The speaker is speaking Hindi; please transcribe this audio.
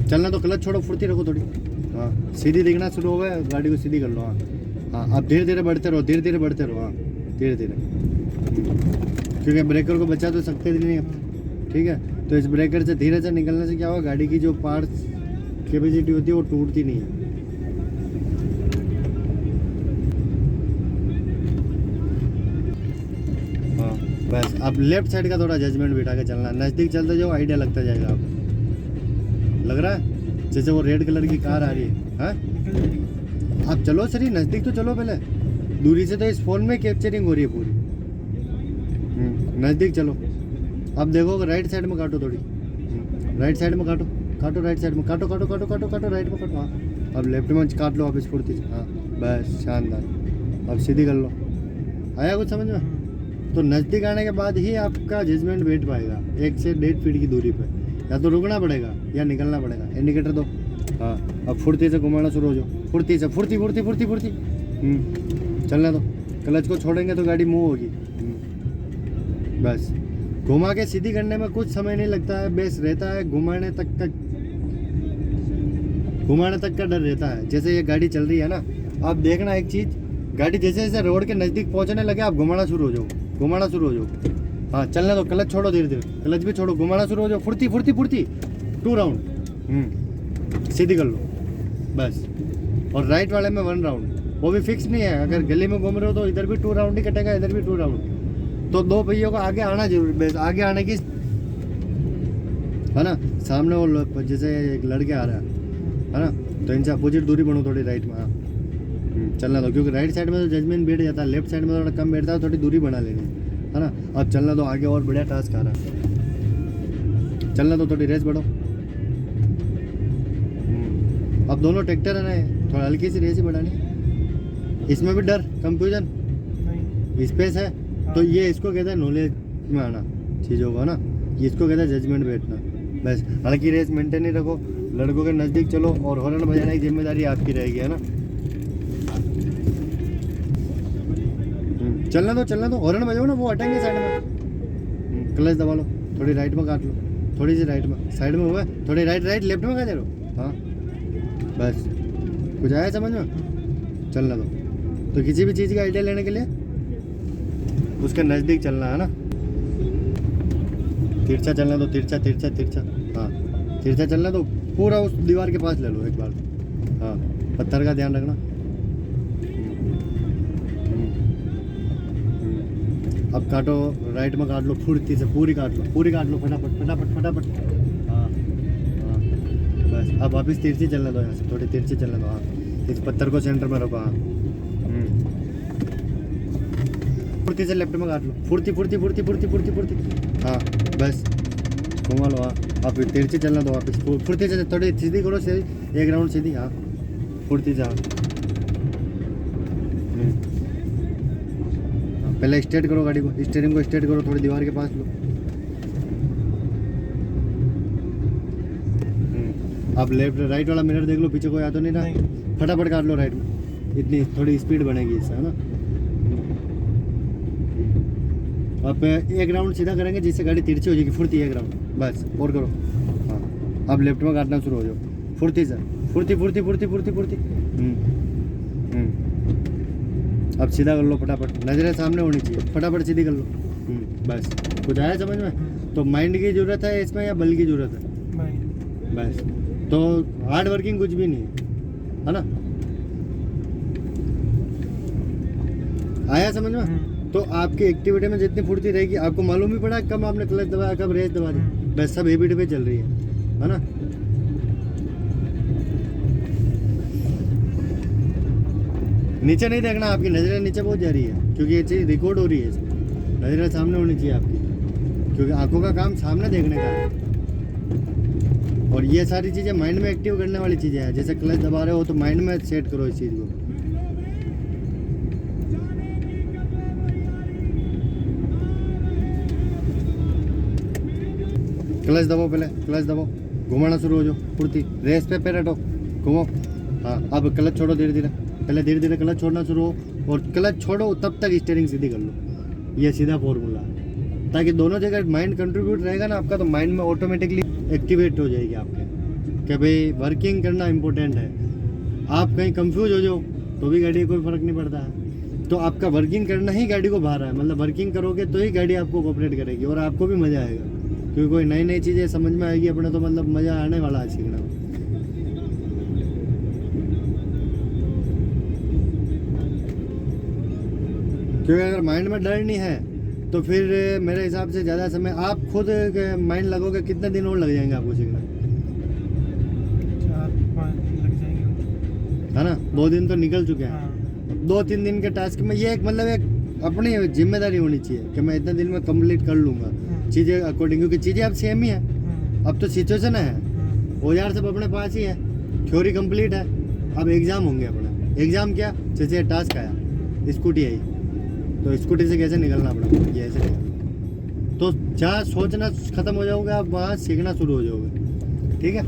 चलना तो क्लच छोड़ो, फुर्ती रखो थोड़ी। हाँ सीधी दिखना शुरू हो गया, गाड़ी को सीधी कर लो। हाँ हाँ अब धीरे धीरे बढ़ते रहो, धीरे धीरे बढ़ते रहो। हाँ धीरे धीरे, क्योंकि ब्रेकर को बचा तो सकते नहीं अब, ठीक है। तो इस ब्रेकर से धीरे से निकलने से क्या होगा, गाड़ी की जो पार्ट्स कैपेसिटी होती है वो टूटती नहीं है। हाँ बस अब लेफ्ट साइड का थोड़ा जजमेंट बिठा के चलना, नज़दीक चलते जाओ, आइडिया लगता जाएगा आपको। लग रहा है जैसे वो रेड कलर की कार आ रही है। हाँ आप चलो सर, नज़दीक तो चलो पहले, दूरी से तो इस फ़ोन में कैप्चरिंग हो रही है पूरी। नज़दीक चलो। अब देखो राइट साइड में काटो थोड़ी, राइट साइड में काटो, काटो राइट साइड में, काटो काटो काटो काटो काटो राइट में काटो। हाँ अब लेफ्ट में काट लो वापस फुर्ती से। हाँ बस शानदार, अब सीधी कर लो। आया कुछ समझ में? तो नज़दीक आने के बाद ही आपका जजमेंट बैठ पाएगा। 1 से 1.5 फीट की दूरी पर या तो रुकना पड़ेगा या निकलना पड़ेगा। इंडिकेटर दो। हाँ अब फुर्ती से घुमाना शुरू हो जाओ, फुर्ती से, फुर्ती फुर्ती फुर्ती फुर्ती। चलने दो, क्लच को छोड़ेंगे तो गाड़ी मूव होगी। बस घुमा के सीधी करने में कुछ समय नहीं लगता है, बेस रहता है घुमाने तक का डर रहता है। जैसे ये गाड़ी चल रही है ना, आप देखना एक चीज़, गाड़ी जैसे जैसे रोड के नज़दीक पहुंचने लगे आप घुमाना शुरू हो जाओ, घुमाना शुरू हो जाओ। हाँ चलने दो, क्लच छोड़ो धीरे धीरे, क्लच भी छोड़ो, घुमाना शुरू हो जाओ, फुर्ती फुर्ती फुर्ती। 2 राउंड सीधी कर लो बस। और राइट वाले में 1 राउंड, वो भी फिक्स नहीं है। अगर गली में घूम रहे हो तो इधर भी 2 राउंड ही कटेगा, इधर भी 2 राउंड। तो 2 पहियों को आगे आना जरूरी, बस आगे आने की, है ना। सामने वो जैसे एक लड़के आ रहा है ना, तो इनसे अपोजिट दूरी बढ़ो थोड़ी राइट में। हाँ चलना दो, क्योंकि राइट साइड में तो जजमेंट बैठ जाता है, लेफ्ट साइड में थोड़ा कम बैठता है, थोड़ी दूरी बना लेनी है ना। अब चलना दो आगे, और बढ़िया टास्क आ रहा है। चलना दो, थोड़ी रेस बढ़ो। अब दोनों ट्रैक्टर है ना, थोड़ा हल्की सी रेस ही बढ़ानी है। इसमें भी डर, कंफ्यूजन, स्पेस है, तो ये इसको कहते हैं नॉलेज में आना चीज़ों को ना, इसको कहते हैं जजमेंट बैठना। बस हल्की रेस मेंटेन ही रखो, लड़कों के नज़दीक चलो, और हॉर्न बजाने की जिम्मेदारी आपकी रहेगी, है ना। चलना दो, हॉर्न बजाओ ना, वो हटेंगे साइड में। क्लच दबा लो, थोड़ी राइट में काट लो, थोड़ी सी राइट में, साइड में हुआ, थोड़ी राइट लेफ्ट में कहाँ जा रहे हो। हाँ बस कुछ आया समझ में? चलना दो। तो किसी भी चीज़ का आइडिया लेने के लिए उसके नज़दीक चलना है ना। तिरछा चलना दो, तिरछा तिरछा तिरछा। हाँ तिरछा चलना दो, पूरा उस दीवार के पास ले लो एक बार। हाँ पत्थर का ध्यान रखना। अब काटो, राइट में काट लो, फुर्ती से पूरी काट लो फटाफट फटाफट फटाफट। हाँ हाँ बस अब वापिस तिरछी चलने दो, यहाँ से थोड़ी तिरछी चलने दो। हाँ इस पत्थर को सेंटर में रखो। हाँ फुर्ती से लेफ्ट में काट लो, फुर्ती फुर्ती फुर्ती फुर्ती फुर्ती फुर्ती। हाँ बस घुमा लो। हाँ अब तिरछी चलना दो, वापस फुर्ती से थोड़ी सीधी करो, सीधी 1 राउंड सीधी। हाँ फुर्ती से। हाँ पहले स्ट्रेट करो गाड़ी को, स्टीयरिंग को स्ट्रेट करो, थोड़ी दीवार के पास लो। अब लेफ्ट राइट वाला मिरर देख लो, पीछे कोई आ तो नहीं रहा, फटाफट काट लो राइट में, इतनी थोड़ी स्पीड बनेगी इससे, है ना। अब 1 राउंड सीधा करेंगे जिससे गाड़ी तिरछी हो जाएगी, फुर्ती 1 राउंड बस और करो। हाँ अब लेफ्ट में काटना शुरू हो जाओ, फुर्ती से, फुर्ती फुर्ती फुर्ती फुर्ती फुर्ती। अब सीधा कर लो फटाफट, नज़रें सामने होनी चाहिए, फटाफट सीधी कर लो। बस कुछ आया समझ में? तो माइंड की ज़रूरत है इसमें या बल की ज़रूरत है? बस तो हार्ड वर्किंग कुछ भी नहीं है ना। आया समझ में? तो आपकी एक्टिविटी में जितनी फुर्ती रहेगी, आपको मालूम ही पड़ा कब आपने क्लच दबाया, कब रेस दबा दी। बस सब हैबिट पे चल रही है ना। नीचे नहीं देखना, आपकी नज़रें नीचे बहुत जा रही है, क्योंकि ये चीज़ रिकॉर्ड हो रही है, नज़रें सामने होनी चाहिए आपकी, क्योंकि आंखों का काम सामने देखने का है। और ये सारी चीज़ें माइंड में एक्टिव करने वाली चीज़ें हैं। जैसे क्लच दबा रहे हो तो माइंड में सेट करो इस चीज़ को। क्लच दबाओ, पहले क्लच दबाओ, घुमाना शुरू हो जाओ, फुर्ती, रेस पे पैर हटो, घुमो। हाँ अब क्लच छोड़ो धीरे धीरे, पहले धीरे धीरे क्लच छोड़ना शुरू हो, और क्लच छोड़ो तब तक स्टीयरिंग सीधी कर लो। ये सीधा फॉर्मूला है, ताकि दोनों जगह माइंड कंट्रीब्यूट रहेगा ना आपका, तो माइंड में ऑटोमेटिकली एक्टिवेट हो जाएगी आपके। कि भाई वर्किंग करना इम्पोर्टेंट है। आप कहीं कंफ्यूज हो जाओ तो भी गाड़ी कोई फ़र्क नहीं पड़ता है। तो आपका वर्किंग करना ही गाड़ी को बाहर है, मतलब वर्किंग करोगे तो ही गाड़ी आपको कोऑपरेट करेगी और आपको भी मज़ा आएगा, क्योंकि कोई नई नई चीज़ें समझ में आएगी अपने, तो मतलब मज़ा आने वाला है सीखना में। क्योंकि अगर माइंड में डर नहीं है तो फिर मेरे हिसाब से ज़्यादा समय आप खुद माइंड लगोगे, कितने दिन और लग जाएंगे आपको सीखना, 4-5 दिन लग जाएंगे। है ना? 2 दिन तो निकल चुके हैं। हाँ। 2-3 दिन के टास्क में ये एक मतलब एक अपनी जिम्मेदारी होनी चाहिए कि मैं इतने दिन में कंप्लीट कर लूँगा चीज़ें अकॉर्डिंग, क्योंकि चीज़ें अब सेम ही है। अब तो सिचुएशन है, औजार सब अपने पास ही है, थ्योरी कंप्लीट है, अब एग्ज़ाम होंगे अपना। एग्ज़ाम क्या, जैसे टास्क आया, स्कूटी आई तो स्कूटी से कैसे निकलना अपना, ये ऐसे निकलना। तो जहाँ सोचना ख़त्म हो जाओगे आप वहाँ सीखना शुरू हो जाओगे। ठीक है।